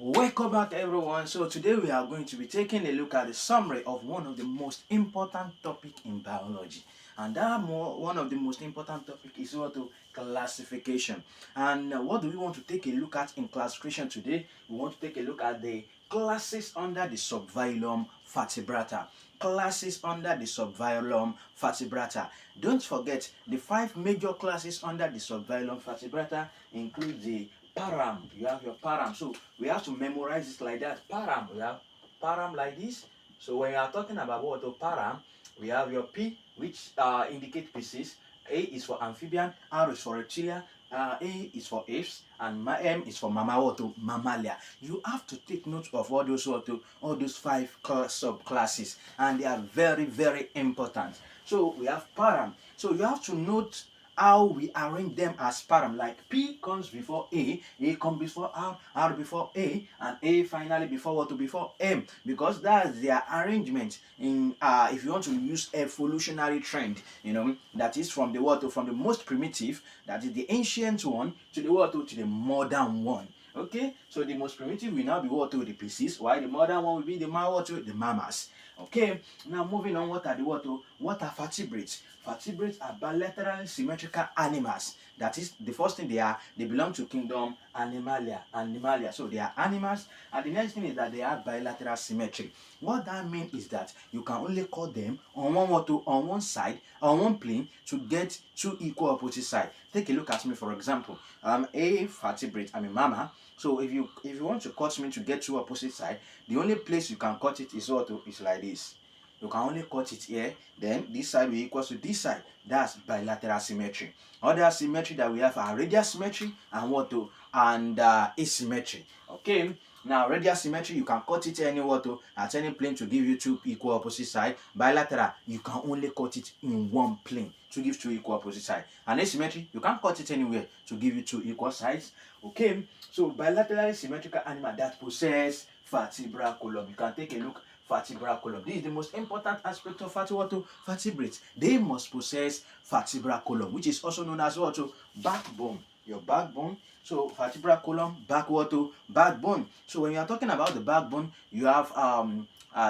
Welcome back everyone. So today we are going to be taking a look at the summary of one of the most important topic in biology, and one of the most important topic is classification. And what do we want to take a look at in classification today? We want to take a look at the classes under the subphylum Vertebrata. Classes under the subphylum Vertebrata. Don't forget the 5 major classes under the subphylum Vertebrata include the param. You have your param. So we have to memorize it like that. Param. We have param like this. So when you are talking about what the param, we have your P, which indicate Pisces. A is for amphibian, R is for reptilia, A is for Aves, and M is for Mammalia. You have to take note of all those 5 subclasses, and they are very, very important. So we have param. So you have to note how we arrange them as param. Like P comes before A comes before R before A, and A finally before before M, because that's their arrangement in if you want to use evolutionary trend, that is from the most primitive, that is the ancient one, to the to the modern one. Okay, so the most primitive will now be the Pisces, while the modern one will be the the mammals. Okay, now moving on, what are vertebrates? Vertebrates are bilaterally symmetrical animals. That is, the first thing they belong to kingdom Animalia. So they are animals, and the next thing is that they have bilateral symmetry. What that means is that you can only cut them on one side, on one plane, to get two equal opposite sides. Take a look at me, for example. I'm a vertebrate, I'm a mammal. So if you want to cut me to get two opposite sides, the only place you can cut it is is like this. You can only cut it here, then this side will equal to this side. That's bilateral symmetry. Other symmetry that we have are radial symmetry and asymmetry. Okay, now radial symmetry, you can cut it at any plane to give you two equal opposite sides. Bilateral, you can only cut it in one plane to give two equal opposite sides. And asymmetry, you can't cut it anywhere to give you two equal sides. Okay, so bilaterally symmetrical animal that possess vertebral column. You can take a look. Vertebral column. This is the most important aspect of vertebrates. They must possess vertebral column, which is also known as backbone. Your backbone. So vertebral column, backbone. So when you are talking about the backbone, you have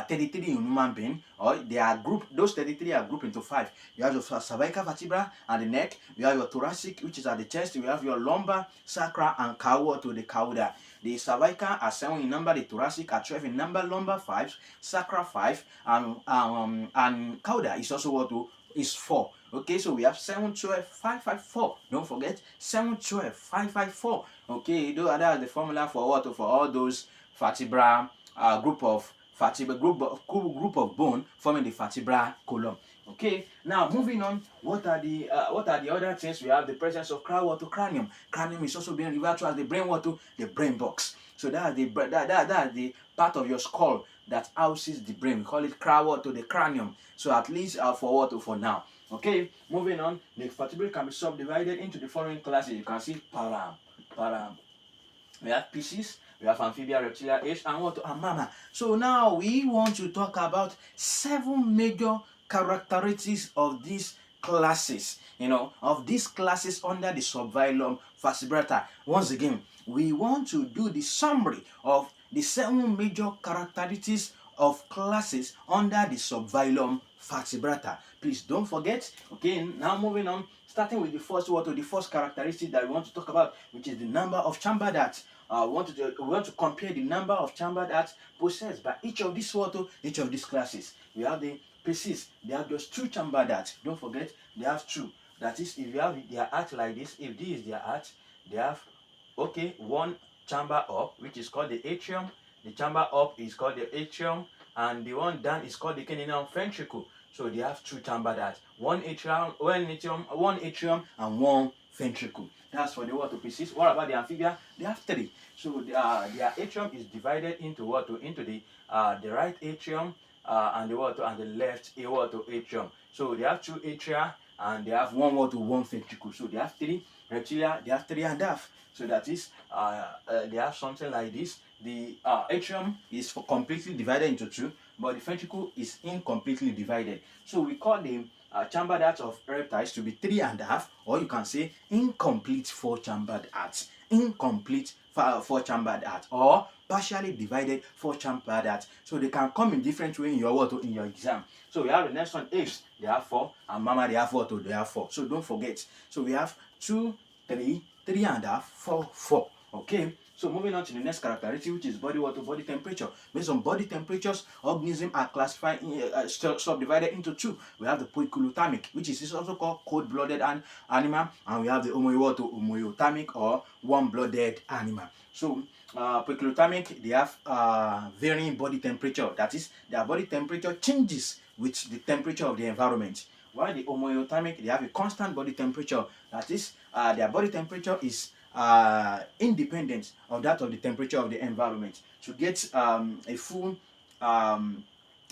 33 in human being, or they are grouped. Those 33 are grouped into 5. You have your cervical vertebra and the neck. You have your thoracic, which is at the chest. You have your lumbar, sacral, and the cauda. The cervical are 7 in number, the thoracic are 12 in number, lumbar 5, sacral 5, and cauda is also is 4. Okay, so we have 7, 12, 5, 5, 4. Don't forget 7, 12, 5, 5, 4. Okay, that's the formula for for all those vertebra group of bone forming the vertebral column. Okay, now moving on, what are the other things? We have the presence of cranium. Cranium is also being referred to as the brain the brain box. So that's the part of your skull that houses the brain. We call it the cranium. So at least for now. Okay, moving on, the vertebrae can be subdivided into the following classes. You can see param. We have Pisces, we have Amphibia, Reptilia, Aves, and Mamma. So now we want to talk about 7 major characteristics of these classes, of these classes under the subphylum Vertebrata. Once again, we want to do the summary of the 7 major characteristics of classes under the subphylum Vertebrata. Please don't forget. Okay, now moving on, starting with the first characteristic that we want to talk about, which is the number of chamber ducts. We want to compare the number of chamber ducts possessed by each of these classes. We have the Pisces, they have just 2 chamber ducts. Don't forget, they have 2. That is, if you have their heart like this, if this is their heart, they have 1 chamber up, which is called the atrium. The chamber up is called the atrium, and the one down is called the canine ventricle. So they have 2 chamber ducts, one atrium, and 1 ventricle. That's for the Pisces. What about the Amphibia? They have 3. So their atrium is divided into into the right atrium and the left atrium. So they have 2 atria and they have 1 ventricle. So they have 3. Reptilia, they have 3.5. So that is they have something like this. The atrium is completely divided into 2, but the ventricle is incompletely divided. So we call the chamber ducts of reptiles to be 3.5, or you can say incomplete 4 chambered ducts. Incomplete four-chambered heart, or partially divided four-chambered heart. So they can come in different way in your in your exam. So we have the next one, Aves, they have 4, and Mamma, they have 4 too, they have 4. So don't forget. So we have 2, 3, 3.5, 4, 4. Okay. So moving on to the next characteristic, which is body body temperature. Based on body temperatures, organisms are classified subdivided into 2. We have the poikilothermic, which is also called cold-blooded animal, and we have the homoeothermic or warm-blooded animal. So poikilothermic, they have varying body temperature. That is, their body temperature changes with the temperature of the environment. While the homoeothermic, they have a constant body temperature. That is, their body temperature is independent of that of the temperature of the environment. To get a full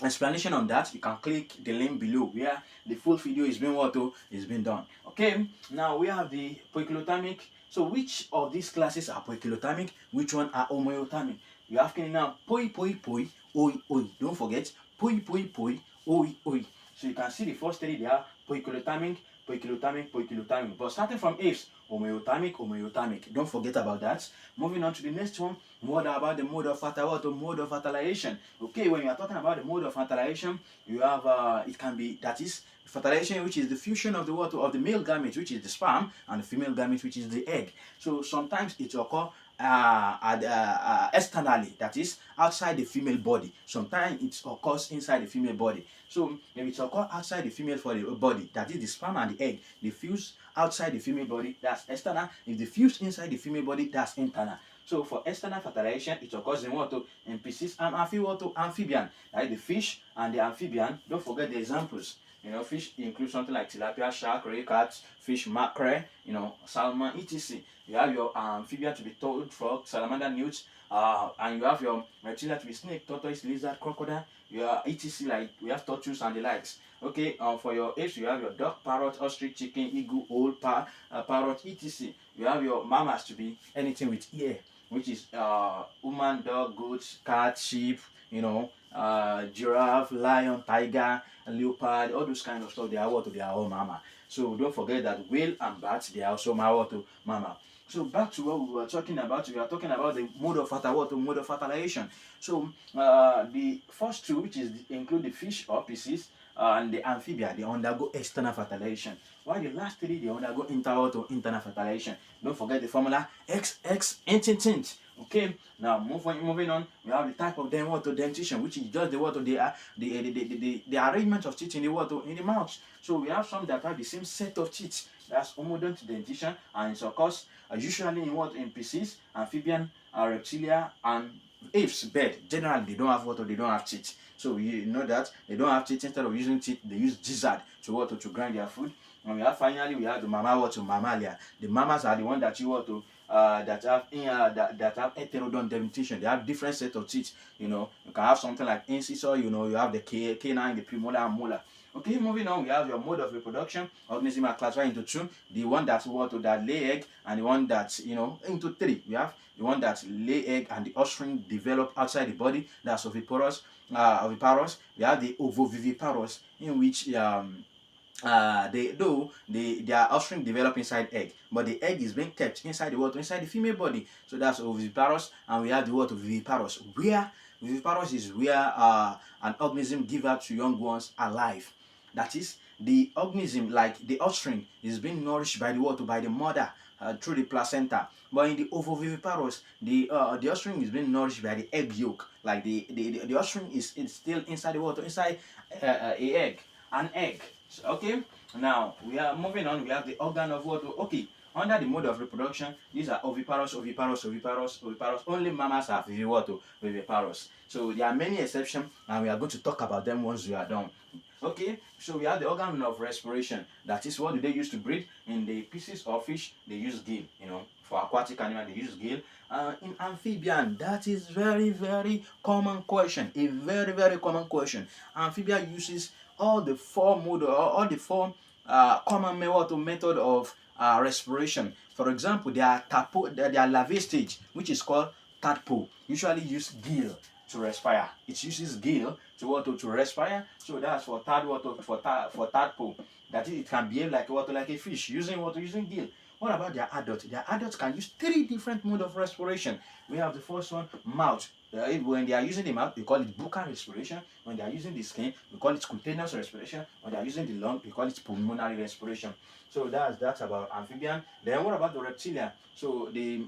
explanation on that, you can click the link below where the full video is being done. Okay, now we have the poikilothermic. So which of these classes are poikilothermic? Which one are homoeothermic? You're asking now, poi, oi, oi. Don't forget, poi, oi, oi. So you can see the first 3, they are poikilothermic, But starting from Aves, homoeothermic. Don't forget about that. Moving on to the next one, more about the mode of fertilization. Okay, when you are talking about the mode of fertilization, you have it can be, that is, fertilization, which is the fusion of the of the male gamete, which is the sperm, and the female gamete, which is the egg. So sometimes it occurs externally, that is outside the female body. Sometimes it occurs inside the female body. So if it occurs outside the female body, that is the sperm and the egg, they fuse outside the female body, that's external. If they fuse inside the female body, that's internal. So for external fertilization, it occurs in in Pisces and amphibian, like the fish and the amphibian. Don't forget the examples. Fish include something like tilapia, shark, ray, cat, fish, mackerel, salmon, etc. You have your amphibian to be toad, frog, salamander, newt, and you have your reptilia to be snake, tortoise, lizard, crocodile, your etc. Like we have tortoise and the likes. Okay, for your apes, you have your duck, parrot, ostrich, chicken, eagle, owl, parrot, etc. You have your mammals to be anything with ear, which is human, dog, goat, cat, sheep, giraffe, lion, tiger, leopard, all those kind of stuff. They are they are all mammal. So don't forget that whale and bats, they are also mammal. So back to what we were talking about. We are talking about the mode of fertilization. So the first 2, which is include the fish or Pisces, and the amphibia, they undergo external fertilization. While the last 3, they undergo internal fertilization. Don't forget the formula XX tint. Okay, now moving on, we have the type of dentition, which is just the arrangement of teeth in the mouth. So we have some that have the same set of teeth. That's homodont dentition, and it occurs usually in Pisces, amphibian, reptilia, and Aves bed. Generally, they don't have they don't have teeth. So you know that they don't have teeth. Instead of using teeth, they use gizzard to grind their food. And finally we have the mammalia. The mammals are the one that that have heterodont dentition. They have different set of teeth. You can have something like incisor. You have the canine, the premolar, and molar. Okay, moving on, we have your mode of reproduction. Organisms are classified into 2: the one that lay egg, and the one that into 3. We have the one that lay egg and the offspring develop outside the body. That's oviparous. We have the ovoviviparous, in which their offspring develop inside egg, but the egg is being kept inside the female body. So that's oviparous. And we have the viviparous, where viviparous is where an organism gives out to young ones alive. That is, the organism, like the offspring, is being nourished by by the mother through the placenta. But in the ovoviviparous, the offspring is being nourished by the egg yolk. Like the offspring is still inside inside an egg. So, okay, now we are moving on. We have the organ of okay. Under the mode of reproduction, these are oviparous. Only mammals are viviparous. So there are many exceptions, and we are going to talk about them once we are done. Okay, so we have the organ of respiration. That is, what do they use to breathe? In the Pisces or fish, they use gill. For aquatic animal, they use gill. In amphibian, that is very, very common question. A very, very common question. Amphibia uses all the 4 common method of respiration. For example, their larvae stage, which is called tadpole, usually use gill to respire. It uses gill to respire. So that's for tadpole. That is, it can behave like a fish using gill. What about their adults? Their adults can use 3 different modes of respiration. We have the first one, mouth. When they are using the mouth, we call it buccal respiration. When they are using the skin, we call it cutaneous respiration. When they are using the lung, we call it pulmonary respiration. So that's about amphibian. Then what about the reptilia? So the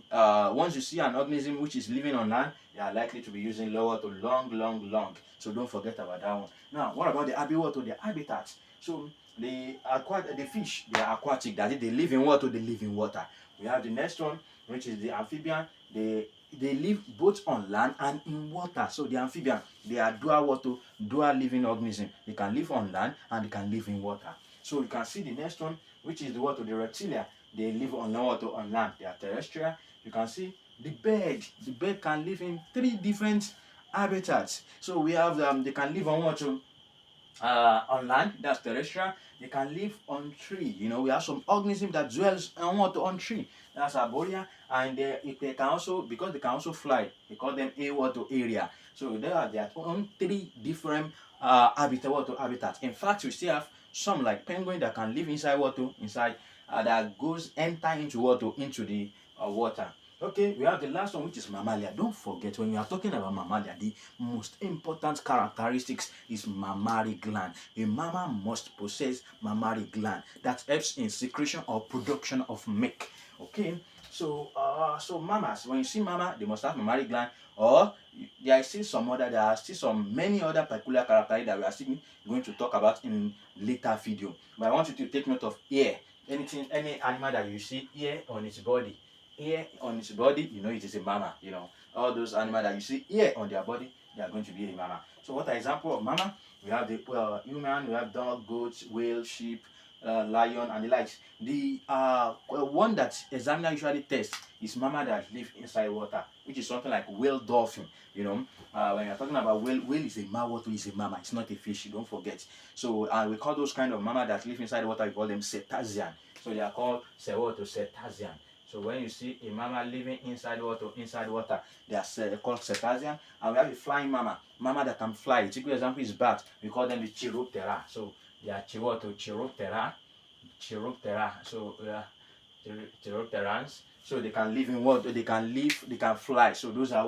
once you see an organism which is living on land, they are likely to be using lower to long. So don't forget about that one. Now, what about the abiwato, the habitats? So the fish, they are aquatic. That is, they live in water. They live in water. We have the next one, which is the amphibian. They live both on land and in water. So the amphibian, they are dual living organism. They can live on land and they can live in water. So you can see the next one, which is the reptilia. They live on water, on land. They are terrestrial. You can see the bird. The bird can live in 3 different habitats. So we have they can live on water, on land, that's terrestrial. They can live on tree. You know, we have some organism that dwells on water, on tree. That's arborea, and they can also, because they can also fly, we call them water area. So they are their own 3 different habitats. In fact, we still have some like penguin that can live inside water, that enter into water, into the water. Okay, we have the last one, which is mammalia. Don't forget, when we are talking about mammalia, the most important characteristics is mammary gland. A mammal must possess mammary gland that helps in secretion or production of milk. Okay, so mammals, when you see mama, they must have mammary gland, or there are still many other peculiar characteristics that we are still going to talk about in later video. But I want you to take note of ear. Any animal that you see ear on its body, you know it is a mammal. You know, all those animals that you see ear on their body, they are going to be a mammal. So what are examples of mammal? We have the human, we have dog, goats, whale, sheep, lion, and the likes. The one that examiner usually tests is mammal that live inside water, which is something like whale, dolphin. You know, when you're talking about whale is a mammal, is a mammal. It's not a fish. Don't forget. So we call those kind of mammal that live inside water, we call them cetacean. So they are called cetacean. So when you see a mammal living inside water, they are called cetacean. And we have a flying mammal that can fly. A typical example is bat. We call them the chiroptera. So they are chiroptera. So chiropterans. So they can live in water. They can fly. So those are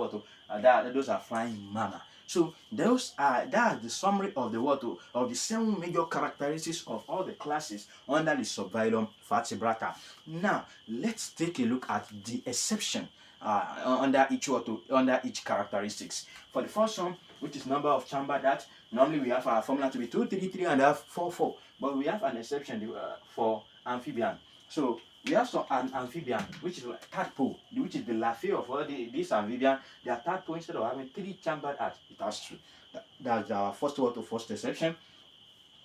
those are flying mammal. So that's the summary of the 7 major characteristics of all the classes under the subphylum Vertebrata. Now let's take a look at the exception under each characteristics. For the first one, which is number of chamber, that normally we have our formula to be 2, 3, 3, and 4, 4. But we have an exception for amphibian. So we have an amphibian, which is like tadpole, which is the larvae of all this amphibian. They are tadpole. Instead of having 3 chambered hearts, it has 2. That's our first exception.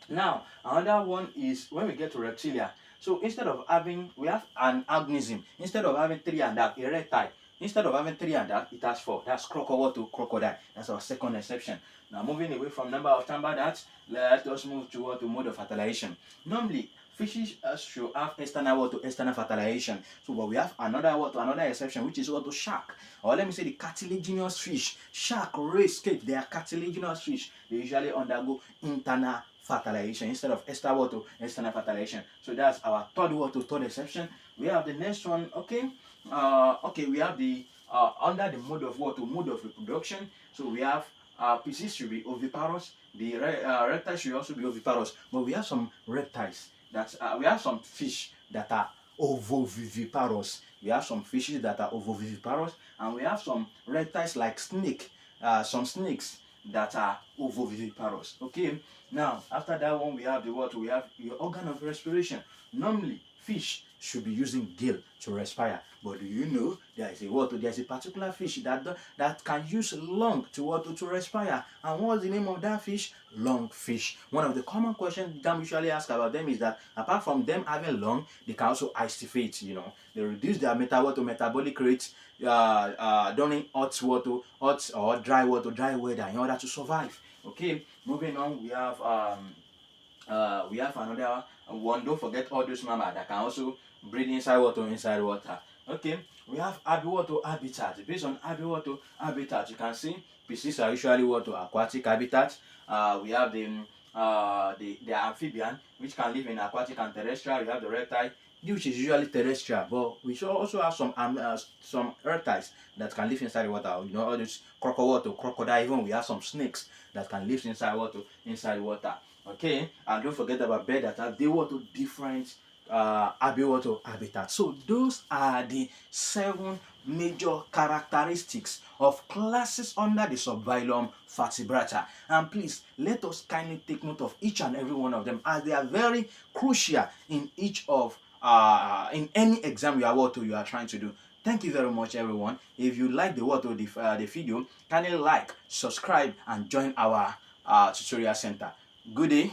Now another one is when we get to reptilia. So instead of having, we have an organism. Instead of having 3 and a reptile. Instead of having 3 and it has 4. That's crocodile. That's our second exception. Now moving away from number of chambered hearts, let us move to mode of fertilization. Normally, fishes should have external fertilization. So, but we have another exception, which is shark, or let me say the cartilaginous fish. Shark, ray, skate, they are cartilaginous fish. They usually undergo internal fertilization instead of external fertilization. So that's our third exception. We have the next one. Okay, we have the under the mode of reproduction. So we have Pisces should be oviparous. The reptiles should also be oviparous. But we have some reptiles we have some fish that are ovoviviparous. We have some fishes that are ovoviviparous, and we have some reptiles like some snakes that are ovoviviparous. Okay. Now after that one, we have we have your organ of respiration. Normally, fish should be using gill to respire, but do you know there's a particular fish that can use lung to respire? And what's the name of that fish? Lungfish. One of the common questions JAMB usually ask about them is that apart from them having lung, they can also aestivate. You know, they reduce their metabolic rate during hot or dry weather in order to survive. Okay, moving on, we have another one. Don't forget all those mammals that can also breathe inside water. Okay, we have abiwater habitat. Based on abiwater habitat, you can see Pisces are usually aquatic habitats. We have the amphibian, which can live in aquatic and terrestrial. We have the reptile, which is usually terrestrial, but we should also have some reptiles that can live inside the water. You know, all these crocodile, even we have some snakes that can live inside water. Okay, and don't forget about birds that have different habitat. So those are the 7 major characteristics of classes under the subphylum Vertebrata. And please let us kindly take note of each and every one of them, as they are very crucial in each of in any exam you are trying to do. Thank you very much, everyone. If you like the video, kindly like, subscribe, and join our tutorial center. Good day.